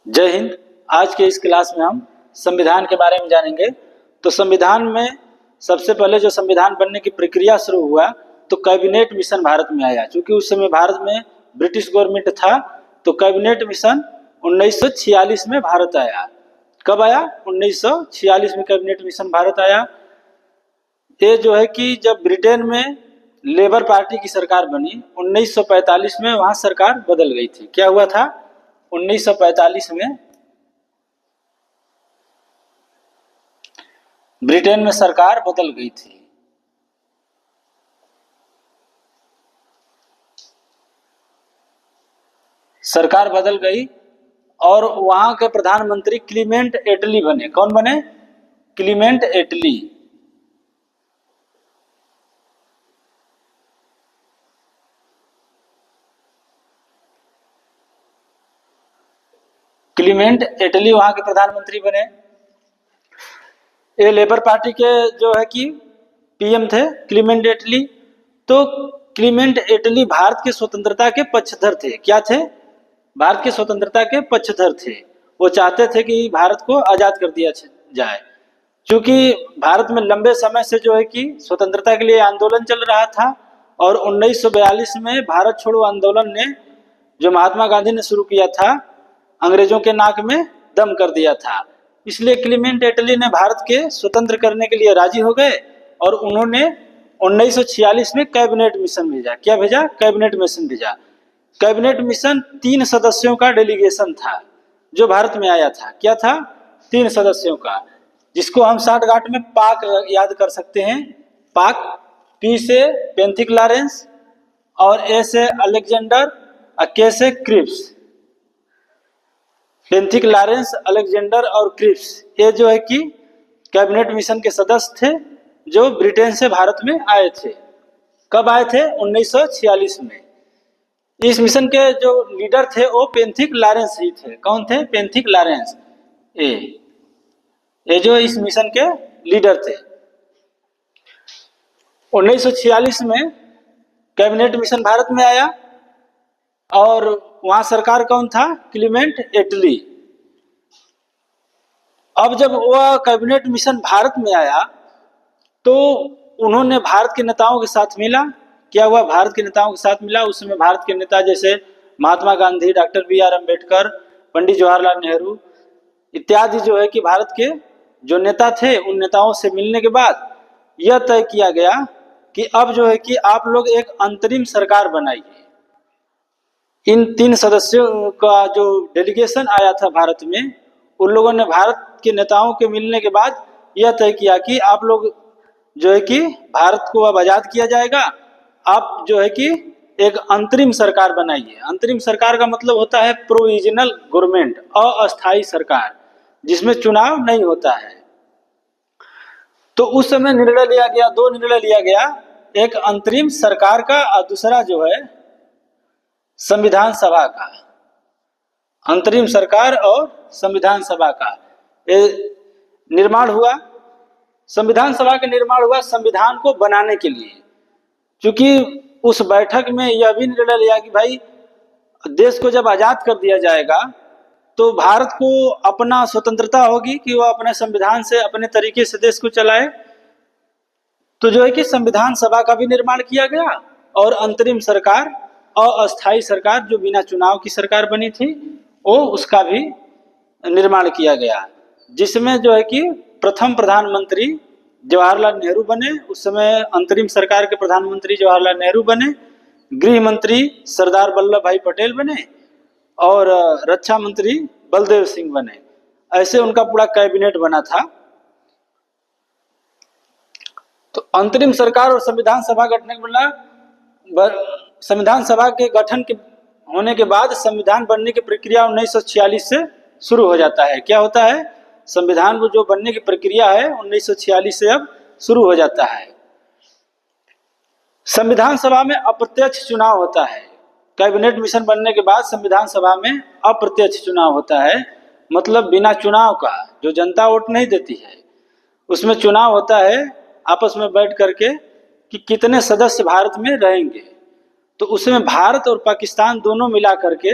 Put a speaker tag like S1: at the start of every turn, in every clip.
S1: जय हिंद। आज के इस क्लास में हम संविधान के बारे में जानेंगे। तो संविधान में सबसे पहले जो संविधान बनने की प्रक्रिया शुरू हुआ तो कैबिनेट मिशन भारत में आया। क्योंकि उस समय भारत में ब्रिटिश गवर्नमेंट था तो कैबिनेट मिशन 1946 में भारत आया। कब आया? 1946 में कैबिनेट मिशन भारत आया। ये जो है कि जब ब्रिटेन में लेबर पार्टी की सरकार बनी 1945 में, वहां सरकार बदल गई थी। क्या हुआ था? 1945 में ब्रिटेन में सरकार बदल गई थी। सरकार बदल गई और वहां के प्रधानमंत्री क्लीमेंट एटली बने। कौन बने? क्लीमेंट एटली। क्लीमेंट एटली वहां के प्रधानमंत्री बने। ये लेबर पार्टी के जो है कि पीएम थे क्लीमेंट एटली। तो क्लीमेंट एटली भारत की स्वतंत्रता के पक्षधर थे। क्या थे? भारत की स्वतंत्रता के पक्षधर थे। वो चाहते थे कि भारत को आजाद कर दिया जाए। क्योंकि भारत में लंबे समय से जो है कि स्वतंत्रता के लिए आंदोलन चल रहा था और 1942 में भारत छोड़ो आंदोलन ने, जो महात्मा गांधी ने शुरू किया था, अंग्रेजों के नाक में दम कर दिया था। इसलिए क्लीमेंट एटली ने भारत के स्वतंत्र करने के लिए राजी हो गए और उन्होंने 1946 में कैबिनेट मिशन भेजा। क्या भेजा? कैबिनेट मिशन भेजा। कैबिनेट मिशन 3 सदस्यों का डेलीगेशन था जो भारत में आया था। क्या था? 3 सदस्यों का, जिसको हम साठगांठ में पाक याद कर सकते हैं। पाक, पी से पेंथिक लॉरेंस और ए से अलेक्जेंडर और के से क्रिप्स। पेंथिक लॉरेंस, अलेक्जेंडर और क्रिप्स, ये जो है कि कैबिनेट मिशन के सदस्य थे जो ब्रिटेन से भारत में आए थे। कब आए थे? 1946 में। इस मिशन के जो लीडर थे वो पेंथिक लॉरेंस ही थे। कौन थे? पेंथिक लॉरेंस। ये जो इस मिशन के लीडर थे। 1946 में कैबिनेट मिशन भारत में आया और वहां सरकार कौन था? क्लीमेंट एटली। अब जब वह कैबिनेट मिशन भारत में आया तो उन्होंने भारत के नेताओं के साथ मिला। क्या हुआ? भारत के नेताओं के साथ मिला। उस समय भारत के नेता जैसे महात्मा गांधी, डॉक्टर बी.आर. अम्बेडकर, पंडित जवाहरलाल नेहरू इत्यादि जो है कि भारत के जो नेता थे, उन नेताओं से मिलने के बाद यह तय किया गया कि अब जो है कि आप लोग एक अंतरिम सरकार बनाइए। इन 3 सदस्यों का जो डेलीगेशन आया था भारत में, उन लोगों ने भारत के नेताओं के मिलने के बाद यह तय किया कि आप लोग जो है कि भारत को अब आजाद किया जाएगा, आप जो है कि एक अंतरिम सरकार बनाइए। अंतरिम सरकार का मतलब होता है प्रोविजनल गवर्नमेंट, अस्थायी सरकार जिसमें चुनाव नहीं होता है। तो उस समय निर्णय लिया गया, 2 निर्णय लिया गया, एक अंतरिम सरकार का और दूसरा जो है संविधान सभा का। अंतरिम सरकार और संविधान सभा का निर्माण हुआ। संविधान सभा का निर्माण हुआ संविधान को बनाने के लिए। क्योंकि उस बैठक में यह भी निर्णय लिया कि भाई देश को जब आजाद कर दिया जाएगा तो भारत को अपना स्वतंत्रता होगी कि वह अपने संविधान से अपने तरीके से देश को चलाए। तो जो है कि संविधान सभा का भी निर्माण किया गया और अंतरिम सरकार, अस्थायी सरकार जो बिना चुनाव की सरकार बनी थी, वो उसका भी निर्माण किया गया। जिसमें जो है कि प्रथम प्रधानमंत्री जवाहरलाल नेहरू बने। उस समय अंतरिम सरकार के प्रधानमंत्री जवाहरलाल नेहरू बने। गृह मंत्री सरदार वल्लभ भाई पटेल बने और रक्षा मंत्री बलदेव सिंह बने। ऐसे उनका पूरा कैबिनेट बना था। तो अंतरिम सरकार और संविधान सभा गठन के संविधान सभा के गठन के होने के बाद संविधान बनने की प्रक्रिया 1946 से शुरू हो जाता है। क्या होता है? संविधान जो बनने की प्रक्रिया है 1946 से अब शुरू हो जाता है। संविधान सभा में अप्रत्यक्ष चुनाव होता है। कैबिनेट मिशन बनने के बाद संविधान सभा में अप्रत्यक्ष चुनाव होता है। मतलब बिना चुनाव का, जो जनता वोट नहीं देती है, उसमें चुनाव होता है आपस में बैठ करके कि कितने सदस्य भारत में रहेंगे। तो उसमें भारत और पाकिस्तान दोनों मिला करके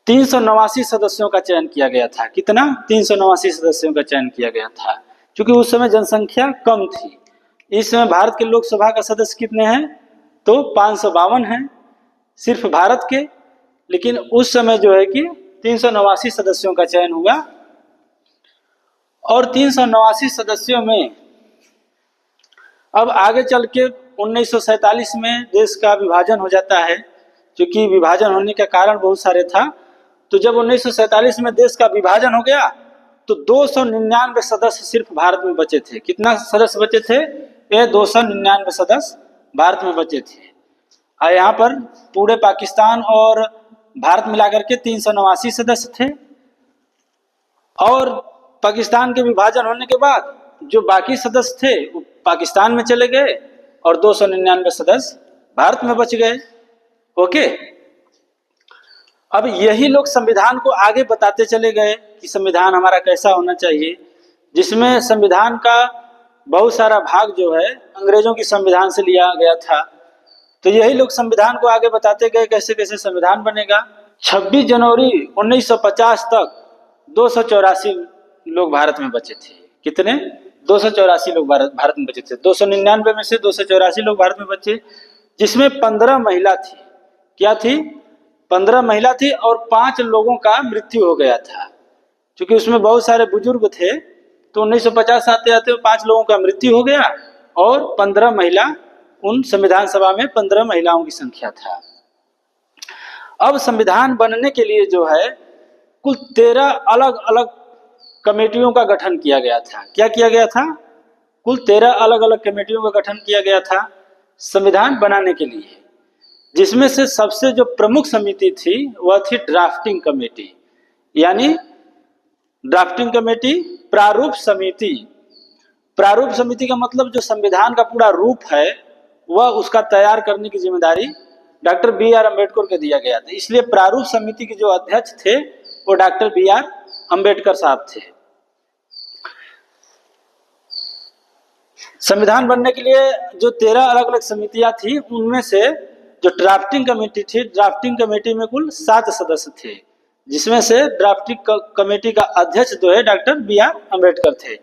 S1: 389 सदस्यों का चयन किया गया था। कितना? 389 सदस्यों का चयन किया गया था, क्योंकि उस समय जनसंख्या कम थी। इस समय भारत के लोकसभा का सदस्य कितने हैं? तो 552 हैं सिर्फ भारत के। लेकिन उस समय जो है कि 389 सदस्यों का चयन हुआ, और 389 सदस्यों में अब आगे चल के 1947 में देश का विभाजन हो जाता है। क्योंकि विभाजन होने का कारण बहुत सारे था, तो जब 1947 में देश का विभाजन हो गया तो 299 सदस्य सिर्फ भारत में बचे थे। कितना सदस्य बचे थे? ये 299 सदस्य भारत में बचे थे। और यहाँ पर पूरे पाकिस्तान और भारत मिलाकर के 389 सदस्य थे। और पाकिस्तान के विभाजन होने के बाद जो बाकी सदस्य थे वो पाकिस्तान में चले गए और 299 सदस्य भारत में बच गए। ओके, अब यही लोग संविधान को आगे बताते चले गए कि संविधान हमारा कैसा होना चाहिए, जिसमें संविधान का बहुत सारा भाग जो है अंग्रेजों की संविधान से लिया गया था। तो यही लोग संविधान को आगे बताते गए कैसे कैसे संविधान बनेगा। 26 जनवरी 1950 तक 284 लोग भारत में बचे थे। कितने? 284 लोग भारत में बचे थे। 299 में से 284 लोग भारत में बचे, जिसमें 15 महिला थी। क्या थी? 15 महिला थी, और 5 लोगों का मृत्यु हो गया था। क्योंकि उसमें बहुत सारे बुजुर्ग थे, तो 1950 आते आते 5 लोगों का मृत्यु हो गया, और 15 महिला, उन संविधान सभा में 15 महिलाओं की संख्या था। अब संविधान बनने के लिए जो है कुल 13 अलग अलग कमेटियों का गठन किया गया था। क्या किया गया था? कुल 13 अलग अलग कमेटियों का गठन किया गया था संविधान बनाने के लिए, जिसमें से सबसे जो प्रमुख समिति थी वह थी ड्राफ्टिंग कमेटी। यानी ड्राफ्टिंग कमेटी, प्रारूप समिति। प्रारूप समिति का मतलब जो संविधान का पूरा रूप है वह उसका तैयार करने की जिम्मेदारी डॉक्टर बी.आर. अम्बेडकर को दिया गया था। इसलिए प्रारूप समिति के जो अध्यक्ष थे वो डॉक्टर बी.आर. अम्बेडकर साहब थे। संविधान बनने के लिए जो 13 अलग अलग समितियां थी, उनमें से जो ड्राफ्टिंग कमेटी थी, ड्राफ्टिंग कमेटी में कुल 7 सदस्य थे, जिसमें से ड्राफ्टिंग कमेटी का अध्यक्ष जो है डॉक्टर बी.आर. अम्बेडकर थे।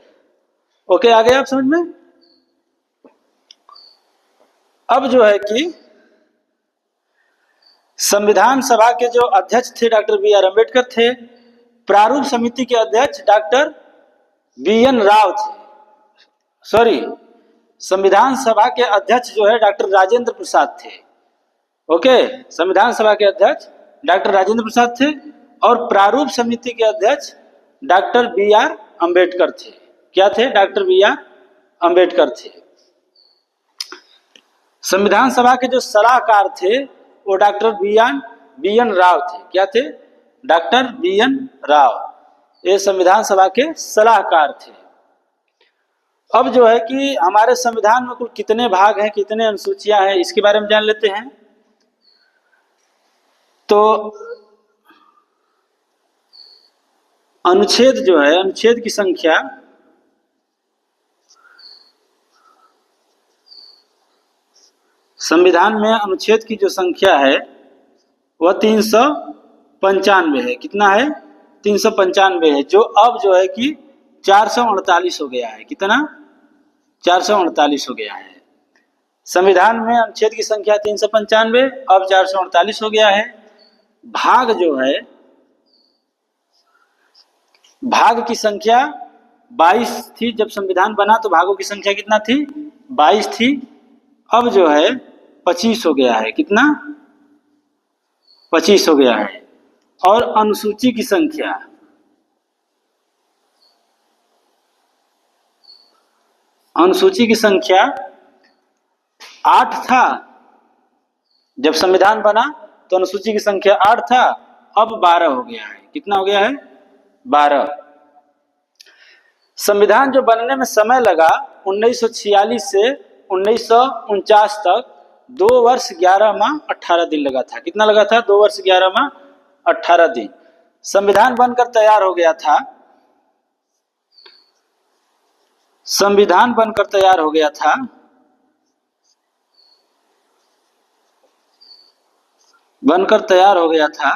S1: ओके, आ गए आप समझ में? अब जो है कि संविधान सभा के जो अध्यक्ष थे डॉक्टर बी.आर. अम्बेडकर थे। प्रारूप समिति के अध्यक्ष डॉक्टर बी.एन. राव थे। सॉरी, संविधान सभा के अध्यक्ष जो है डॉक्टर राजेंद्र प्रसाद थे। ओके, संविधान सभा के अध्यक्ष डॉक्टर राजेंद्र प्रसाद थे, और प्रारूप समिति के अध्यक्ष डॉक्टर बी.आर. अम्बेडकर थे। क्या थे? Doctor B R. अम्बेडकर थे। संविधान सभा के जो सलाहकार थे वो डॉक्टर बी.एन. राव थे। क्या थे? Doctor B N. राव। ये संविधान सभा के सलाहकार थे। अब जो है कि हमारे संविधान में कुल कितने भाग हैं, कितने अनुसूचियां हैं, इसके बारे में जान लेते हैं। तो अनुच्छेद जो है, अनुच्छेद की संख्या संविधान में अनुच्छेद की जो संख्या है वह 395 है। कितना है? 395 है, जो अब जो है कि 448 हो गया है। कितना? 448 हो गया है। संविधान में अनुच्छेद की संख्या 395, अब 448 हो गया है। भाग जो है, भाग की संख्या 22 थी जब संविधान बना, तो भागों की संख्या कितना थी? 22 थी। अब जो है 25 हो गया है। कितना? 25 हो गया है। और अनुसूची की संख्या, अनुसूची की संख्या 8 था जब संविधान बना, तो अनुसूची की संख्या 8 था, अब 12 हो गया है। कितना हो गया है? 12। संविधान जो बनने में समय लगा 1946 से 1949 तक 2 वर्ष 11 माह 18 दिन लगा था। कितना लगा था? 2 वर्ष 11 माह 18 दिन। संविधान बनकर तैयार हो गया था। संविधान बनकर तैयार हो गया था बनकर तैयार हो गया था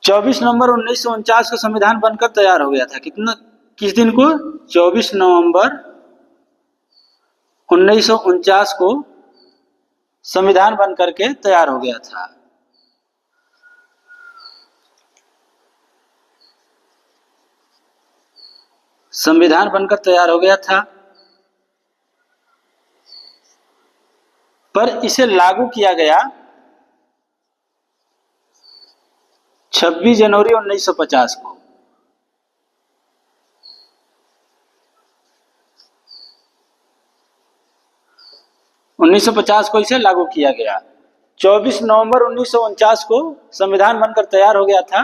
S1: 24 नवंबर 1949 को संविधान बनकर तैयार हो गया था। किस दिन को? 24 नवंबर 1949 को संविधान बनकर के तैयार हो गया था। संविधान बनकर तैयार हो गया था, पर इसे लागू किया गया 26 जनवरी 1950 को। 1950 को इसे लागू किया गया। 24 नवंबर 1949 को संविधान बनकर तैयार हो गया था,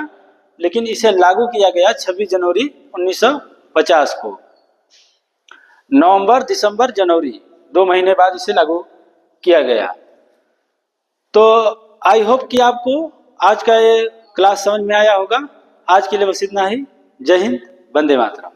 S1: लेकिन इसे लागू किया गया 26 जनवरी 1950 को। नवंबर, दिसंबर, जनवरी 2 महीने बाद इसे लागू किया गया। तो आई होप कि आपको आज का ये क्लास समझ में आया होगा। आज के लिए बस इतना ही। जय हिंद, वंदे मातरम।